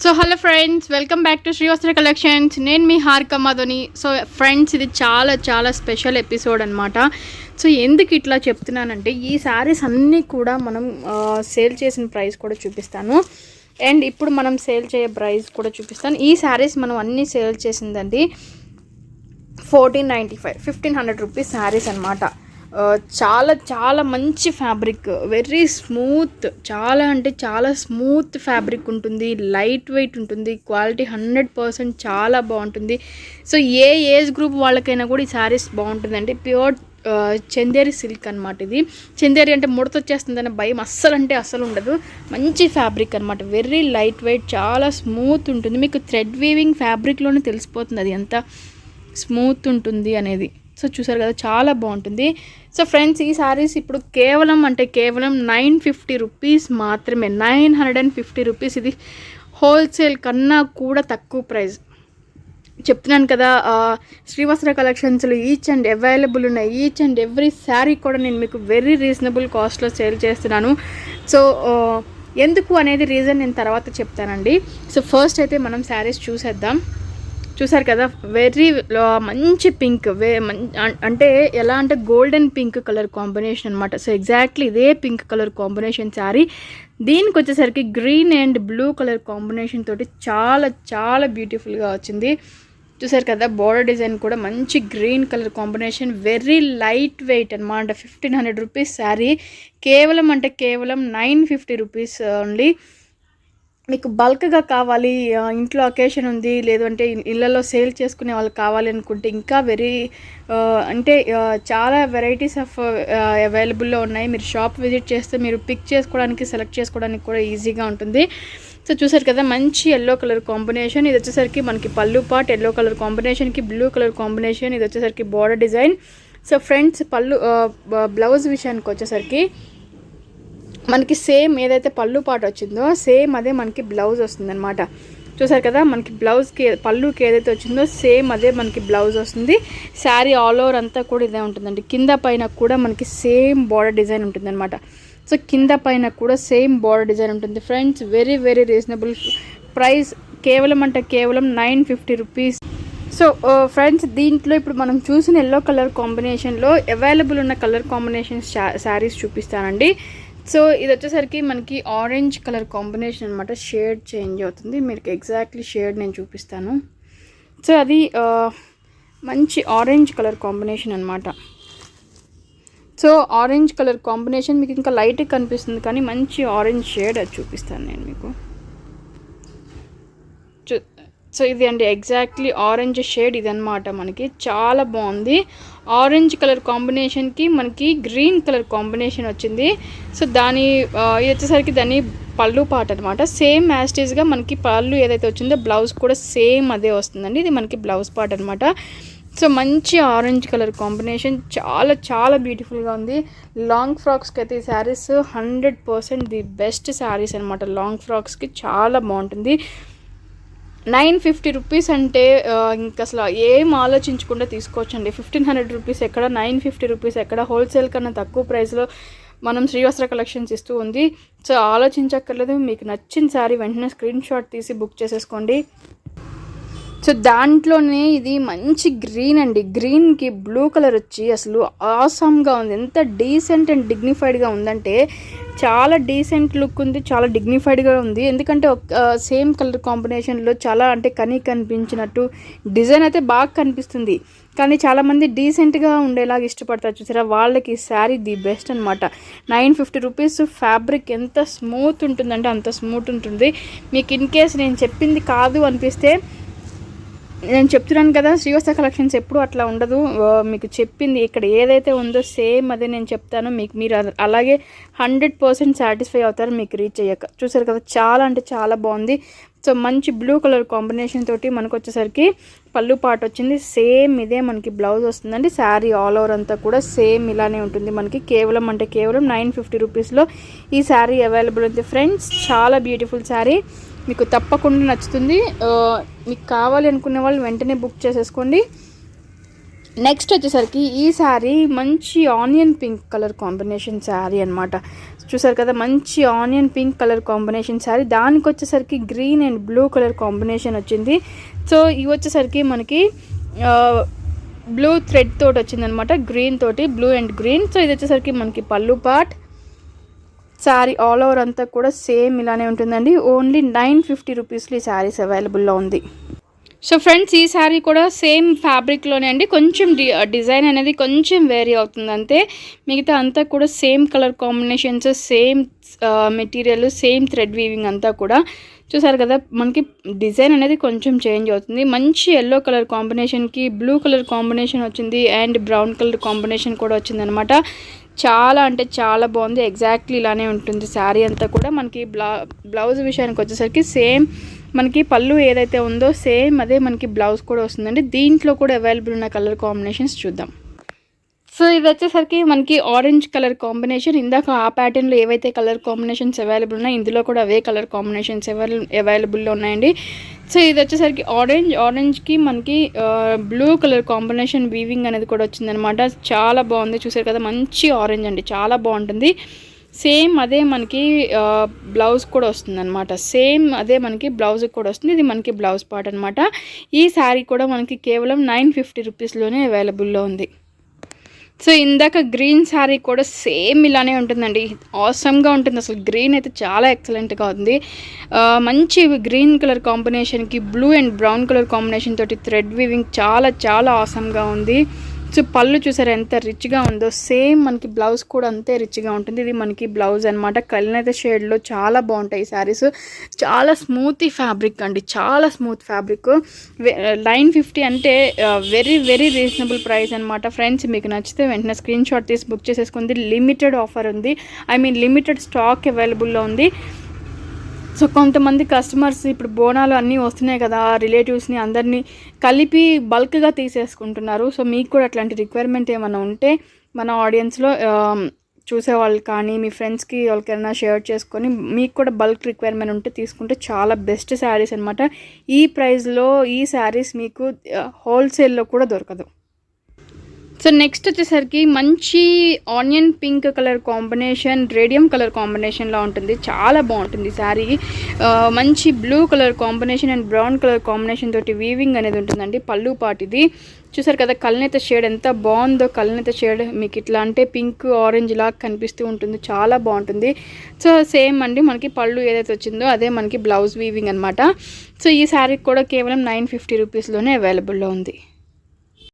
So hello friends, welcome back to Srivastra collections. నేను మీ Harika Madhuni. So friends, ఇది చాలా చాలా స్పెషల్ ఎపిసోడ్ అనమాట. సో ఎందుకు ఇట్లా చెప్తున్నానంటే, ఈ శారీస్ అన్నీ కూడా మనం సేల్ చేసిన ప్రైస్ కూడా చూపిస్తాను. అండ్ ఇప్పుడు మనం సేల్ చేయ ప్రైస్ కూడా చూపిస్తాను. ఈ శారీస్ మనం అన్నీ సేల్ చేసిందండి 1495, 1500 రూపీస్ శారీస్ అనమాట. చాలా చాలా మంచి ఫ్యాబ్రిక్, వెరీ స్మూత్, చాలా అంటే చాలా స్మూత్ ఫ్యాబ్రిక్ ఉంటుంది, లైట్ వెయిట్ ఉంటుంది, క్వాలిటీ 100% చాలా బాగుంటుంది. సో ఏ ఏజ్ గ్రూప్ వాళ్ళకైనా కూడా ఈ శారీస్ బాగుంటుందండి. ప్యూర్ చందేరి సిల్క్ అనమాట. ఇది చందేరి అంటే ముడత వచ్చేస్తుందనే భయం అస్సలు ఉండదు. మంచి ఫ్యాబ్రిక్ అనమాట, వెరీ లైట్ వెయిట్, చాలా స్మూత్ ఉంటుంది. మీకు థ్రెడ్ వీవింగ్ ఫ్యాబ్రిక్లోనే తెలిసిపోతుంది అది ఎంత స్మూత్ ఉంటుంది అనేది. సో చూసారు కదా, చాలా బాగుంటుంది. సో ఫ్రెండ్స్, ఈ శారీస్ ఇప్పుడు కేవలం 950 రూపీస్ మాత్రమే. 950 రూపీస్. ఇది హోల్సేల్ కన్నా కూడా తక్కువ ప్రైస్ చెప్తున్నాను కదా. శ్రీవస్త్ర కలెక్షన్స్లో ఈచ్ అండ్ అవైలబుల్ ఉన్నాయి. ఈచ్ అండ్ ఎవ్రీ శారీ కూడా నేను మీకు వెరీ రీజనబుల్ కాస్ట్లో సేల్ చేస్తున్నాను. సో ఎందుకు అనేది రీజన్ నేను తర్వాత చెప్తానండి. సో ఫస్ట్ అయితే మనం శారీస్ చూసేద్దాం. చూసారు కదా, వెరీ మంచి పింక్, అంటే ఎలా అంటే గోల్డెన్ పింక్ కలర్ కాంబినేషన్ అనమాట. సో ఎగ్జాక్ట్లీ ఇదే పింక్ కలర్ కాంబినేషన్ శారీ. దీనికి వచ్చేసరికి green and blue colour combination తోటి చాలా చాలా బ్యూటిఫుల్గా వచ్చింది. చూసారు కదా, బోర్డర్ డిజైన్ కూడా మంచి green colour combination, very light weight అనమాట. 1500 రూపీస్ శారీ కేవలం 950 రూపీస్ ఓన్లీ. మీకు బల్క్గా కావాలి, ఇంట్లో అకేషన్ ఉంది, లేదంటే ఇళ్ళలో సేల్ చేసుకునే వాళ్ళు కావాలి అనుకుంటే ఇంకా చాలా వెరైటీస్ ఆఫ్ అవైలబుల్లో ఉన్నాయి. మీరు షాప్ విజిట్ చేస్తే మీరు పిక్ చేసుకోవడానికి, సెలెక్ట్ చేసుకోవడానికి కూడా ఈజీగా ఉంటుంది. సో చూసారు కదా, మంచి ఎల్లో కలర్ కాంబినేషన్. ఇది వచ్చేసరికి మనకి పళ్ళు పార్ట్ ఎల్లో కలర్ కాంబినేషన్కి బ్లూ కలర్ కాంబినేషన్. ఇది వచ్చేసరికి border design. So friends, blouse విషయానికి వచ్చేసరికి మనకి సేమ్ ఏదైతే పళ్ళు పాట వచ్చిందో సేమ్ అదే మనకి బ్లౌజ్ వస్తుందన్నమాట. చూసారు కదా, మనకి బ్లౌజ్కి పళ్ళుకి ఏదైతే వచ్చిందో సేమ్ అదే మనకి బ్లౌజ్ వస్తుంది. శారీ ఆల్ ఓవర్ అంతా కూడా ఇదే ఉంటుందండి. కింద పైన కూడా మనకి సేమ్ బోర్డర్ డిజైన్ ఉంటుందన్నమాట. సో కింద పైన కూడా సేమ్ బోర్డర్ డిజైన్ ఉంటుంది. Friends, very very reasonable price, కేవలం 950 రూపీస్. సో ఫ్రెండ్స్, దీంట్లో ఇప్పుడు మనం చూసిన ఎల్లో కలర్ కాంబినేషన్లో అవైలబుల్ ఉన్న కలర్ కాంబినేషన్స్ శారీస్ చూపిస్తానండి. సో ఇది వచ్చేసరికి మనకి ఆరెంజ్ కలర్ కాంబినేషన్ అనమాట. షేడ్ చేంజ్ అవుతుంది, మీకు ఎగ్జాక్ట్లీ షేడ్ నేను చూపిస్తాను. సో అది మంచి ఆరెంజ్ కలర్ కాంబినేషన్ అనమాట. సో ఆరెంజ్ కలర్ కాంబినేషన్ మీకు ఇంకా లైట్గా కనిపిస్తుంది, కానీ మంచి ఆరెంజ్ షేడ్ అది చూపిస్తాను నేను మీకు. సో ఇది అండి ఎగ్జాక్ట్లీ ఆరెంజ్ షేడ్ ఇదన్నమాట. మనకి చాలా బాగుంది. ఆరెంజ్ కలర్ కాంబినేషన్కి మనకి గ్రీన్ కలర్ కాంబినేషన్ వచ్చింది. సో ఇది వచ్చేసరికి దాని పళ్ళు పాట అనమాట. సేమ్ యాస్టీస్గా మనకి పళ్ళు ఏదైతే వచ్చిందో బ్లౌజ్ కూడా సేమ్ అదే వస్తుందండి. ఇది మనకి బ్లౌజ్ పార్ట్ అనమాట. సో మంచి ఆరెంజ్ కలర్ కాంబినేషన్, చాలా చాలా బ్యూటిఫుల్గా ఉంది. లాంగ్ ఫ్రాక్స్కి అయితే ఈ శారీస్ 100% ది బెస్ట్ శారీస్ అనమాట. లాంగ్ ఫ్రాక్స్కి చాలా బాగుంటుంది. 950 రూపీస్ అంటే ఇంకా అసలు ఏం ఆలోచించకుండా తీసుకోవచ్చండి. 1500 రూపీస్ ఎక్కడ, 950 రూపీస్ ఎక్కడ, హోల్సేల్ కన్నా తక్కువ ప్రైస్లో మనం శ్రీవస్త్ర కలెక్షన్స్ ఇస్తూ ఉంది. సో ఆలోచించక్కర్లేదు, మీకు నచ్చిన శారీ వెంటనే స్క్రీన్ షాట్ తీసి బుక్ చేసేసుకోండి. సో దాంట్లోనే ఇది మంచి గ్రీన్ అండి. గ్రీన్కి బ్లూ కలర్ వచ్చి అసలు ఆసమ్గా ఉంది. ఎంత డీసెంట్ అండ్ డిగ్నిఫైడ్గా ఉందంటే చాలా డీసెంట్ లుక్ ఉంది, చాలా డిగ్నిఫైడ్గా ఉంది. ఎందుకంటే సేమ్ కలర్ కాంబినేషన్లో చాలా అంటే కనిపించినట్టు డిజైన్ అయితే బాగా కనిపిస్తుంది, కానీ చాలామంది డీసెంట్గా ఉండేలాగా ఇష్టపడతారు. చూసారా, వాళ్ళకి ఈ శారీ ది బెస్ట్ అనమాట. 950 రూపీస్. ఫ్యాబ్రిక్ ఎంత స్మూత్ ఉంటుందంటే అంత స్మూత్ ఉంటుంది. మీకు ఇన్ కేస్ నేను చెప్పింది కాదు అనిపిస్తే, నేను చెప్తున్నాను కదా, శ్రీవస్త్ర కలెక్షన్స్ ఎప్పుడు అట్లా ఉండదు. మీకు చెప్పింది ఇక్కడ ఏదైతే ఉందో సేమ్ అదే నేను చెప్తాను. మీరు అలాగే 100% సాటిస్ఫై అవుతారు మీకు రీచ్ అయ్యాక. చూసారు కదా, చాలా అంటే చాలా బాగుంది. సో మంచి బ్లూ కలర్ కాంబినేషన్ తోటి మనకు వచ్చేసరికి పళ్ళు పాట వచ్చింది. సేమ్ ఇదే మనకి బ్లౌజ్ వస్తుందండి. శారీ ఆల్ ఓవర్ అంతా కూడా సేమ్ ఇలానే ఉంటుంది. మనకి కేవలం 950 రూపీస్లో ఈ శారీ అవైలబుల్ ఉంది. ఫ్రెండ్స్, చాలా బ్యూటిఫుల్ శారీ, మీకు తప్పకుండా నచ్చుతుంది. మీకు కావాలి అనుకునే వాళ్ళు వెంటనే బుక్ చేసేసుకోండి. నెక్స్ట్ వచ్చేసరికి ఈ శారీ మంచి onion pink colour combination sari అనమాట. చూసారు కదా, మంచి onion pink colour combination sari. దానికి వచ్చేసరికి green and blue colour combination వచ్చింది. సో ఇవి వచ్చేసరికి మనకి బ్లూ థ్రెడ్ తోటి వచ్చిందనమాట, గ్రీన్ తోటి, బ్లూ అండ్ గ్రీన్. సో ఇది వచ్చేసరికి మనకి పళ్ళు పార్ట్. శారీ ఆల్ ఓవర్ అంతా కూడా సేమ్ ఇలానే ఉంటుందండి. ఓన్లీ 950 రూపీస్లో ఈ శారీస్ అవైలబుల్లో ఉంది. సో ఫ్రెండ్స్, ఈ శారీ కూడా సేమ్ ఫ్యాబ్రిక్లోనే అండి, కొంచెం డిజైన్ అనేది కొంచెం వేరీ అవుతుంది అంతే. మిగతా అంతా కూడా same colour combinations, same material, same thread weaving అంతా కూడా. చూసారు కదా, మనకి డిజైన్ అనేది కొంచెం చేంజ్ అవుతుంది. మంచి ఎల్లో కలర్ కాంబినేషన్కి బ్లూ కలర్ కాంబినేషన్ వచ్చింది అండ్ బ్రౌన్ కలర్ కాంబినేషన్ కూడా వచ్చిందనమాట. చాలా అంటే చాలా బాగుంది. ఎగ్జాక్ట్లీ ఇలానే ఉంటుంది శారీ అంతా కూడా. మనకి బ్లౌజ్ విషయానికి వచ్చేసరికి సేమ్ మనకి పళ్ళు ఏదైతే ఉందో సేమ్ అదే మనకి బ్లౌజ్ కూడా వస్తుందండి. దీంట్లో కూడా అవైలబుల్ ఉన్న కలర్ కాంబినేషన్స్ చూద్దాం. సో ఇది వచ్చేసరికి మనకి ఆరెంజ్ కలర్ కాంబినేషన్. ఇందాక ఆ ప్యాటర్న్లో ఏవైతే కలర్ కాంబినేషన్స్ అవైలబుల్ ఉన్నాయో ఇందులో కూడా అవే కలర్ కాంబినేషన్స్ అవైలబుల్లో ఉన్నాయండి. సో ఇది వచ్చేసరికి ఆరెంజ్కి మనకి బ్లూ కలర్ కాంబినేషన్ వీవింగ్ అనేది కూడా వచ్చిందనమాట. చాలా బాగుంది. చూసారు కదా, మంచి ఆరెంజ్ అండి, చాలా బాగుంటుంది. సేమ్ అదే మనకి బ్లౌజ్ కూడా వస్తుంది అనమాట. సేమ్ అదే మనకి బ్లౌజ్కి కూడా వస్తుంది. ఇది మనకి బ్లౌజ్ పార్ట్ అనమాట. ఈ శారీ కూడా మనకి కేవలం 950 రూపీస్లోనే అవైలబుల్లో ఉంది. సో ఇందాక గ్రీన్ శారీ కూడా సేమ్ ఇలానే ఉంటుందండి, ఆసమ్గా ఉంటుంది. అసలు గ్రీన్ అయితే చాలా ఎక్సలెంట్గా ఉంది. మంచి గ్రీన్ కలర్ కాంబినేషన్కి blue and brown colour combination తోటి థ్రెడ్ వీవింగ్ చాలా చాలా ఆసమ్గా ఉంది. సో పళ్ళు చూసారు ఎంత రిచ్గా ఉందో, సేమ్ మనకి బ్లౌజ్ కూడా అంతే రిచ్గా ఉంటుంది. ఇది మనకి బ్లౌజ్ అనమాట. కల్నేత షేడ్లో చాలా బాగుంటాయి ఈ శారీస్. చాలా స్మూత్ ఫ్యాబ్రిక్ అండి, చాలా స్మూత్ ఫ్యాబ్రిక్. 950 అంటే వెరీ వెరీ రీజనబుల్ ప్రైస్ అనమాట. ఫ్రెండ్స్, మీకు నచ్చితే వెంటనే స్క్రీన్ షాట్ తీసి బుక్ చేసేసుకుంది. లిమిటెడ్ ఆఫర్ ఉంది, లిమిటెడ్ స్టాక్ అవైలబుల్లో ఉంది. సో కొంతమంది కస్టమర్స్ ఇప్పుడు బోనాలు అన్నీ వస్తున్నాయి కదా, రిలేటివ్స్ని అందరినీ కలిపి బల్క్గా తీసేసుకుంటున్నారు. సో మీకు కూడా అట్లాంటి రిక్వైర్మెంట్ ఏమైనా ఉంటే మన ఆడియన్స్లో చూసేవాళ్ళు కానీ మీ ఫ్రెండ్స్కి వాళ్ళకైనా షేర్ చేసుకొని మీకు కూడా బల్క్ రిక్వైర్మెంట్ ఉంటే తీసుకుంటే చాలా బెస్ట్ శారీస్ అనమాట. ఈ ప్రైస్లో ఈ శారీస్ మీకు హోల్సేల్లో కూడా దొరకదు. సో నెక్స్ట్ వచ్చేసరికి మంచి onion pink colour combination, radium colour కాంబినేషన్లో ఉంటుంది. చాలా బాగుంటుంది శారీ. మంచి blue colour combination and brown colour combination తోటి వీవింగ్ అనేది ఉంటుందండి. పళ్ళు పాటు ఇది చూసారు కదా, కల్నేత షేడ్ ఎంత బాగుందో. కల్నేత షేడ్ మీకు ఇట్లా అంటే పింక్ ఆరెంజ్ లాగా కనిపిస్తూ ఉంటుంది, చాలా బాగుంటుంది. సో సేమ్ అండి, మనకి పళ్ళు ఏదైతే వచ్చిందో అదే మనకి బ్లౌజ్ వీవింగ్ అనమాట. సో ఈ శారీ కూడా కేవలం 950 రూపీస్లోనే అవైలబుల్లో ఉంది.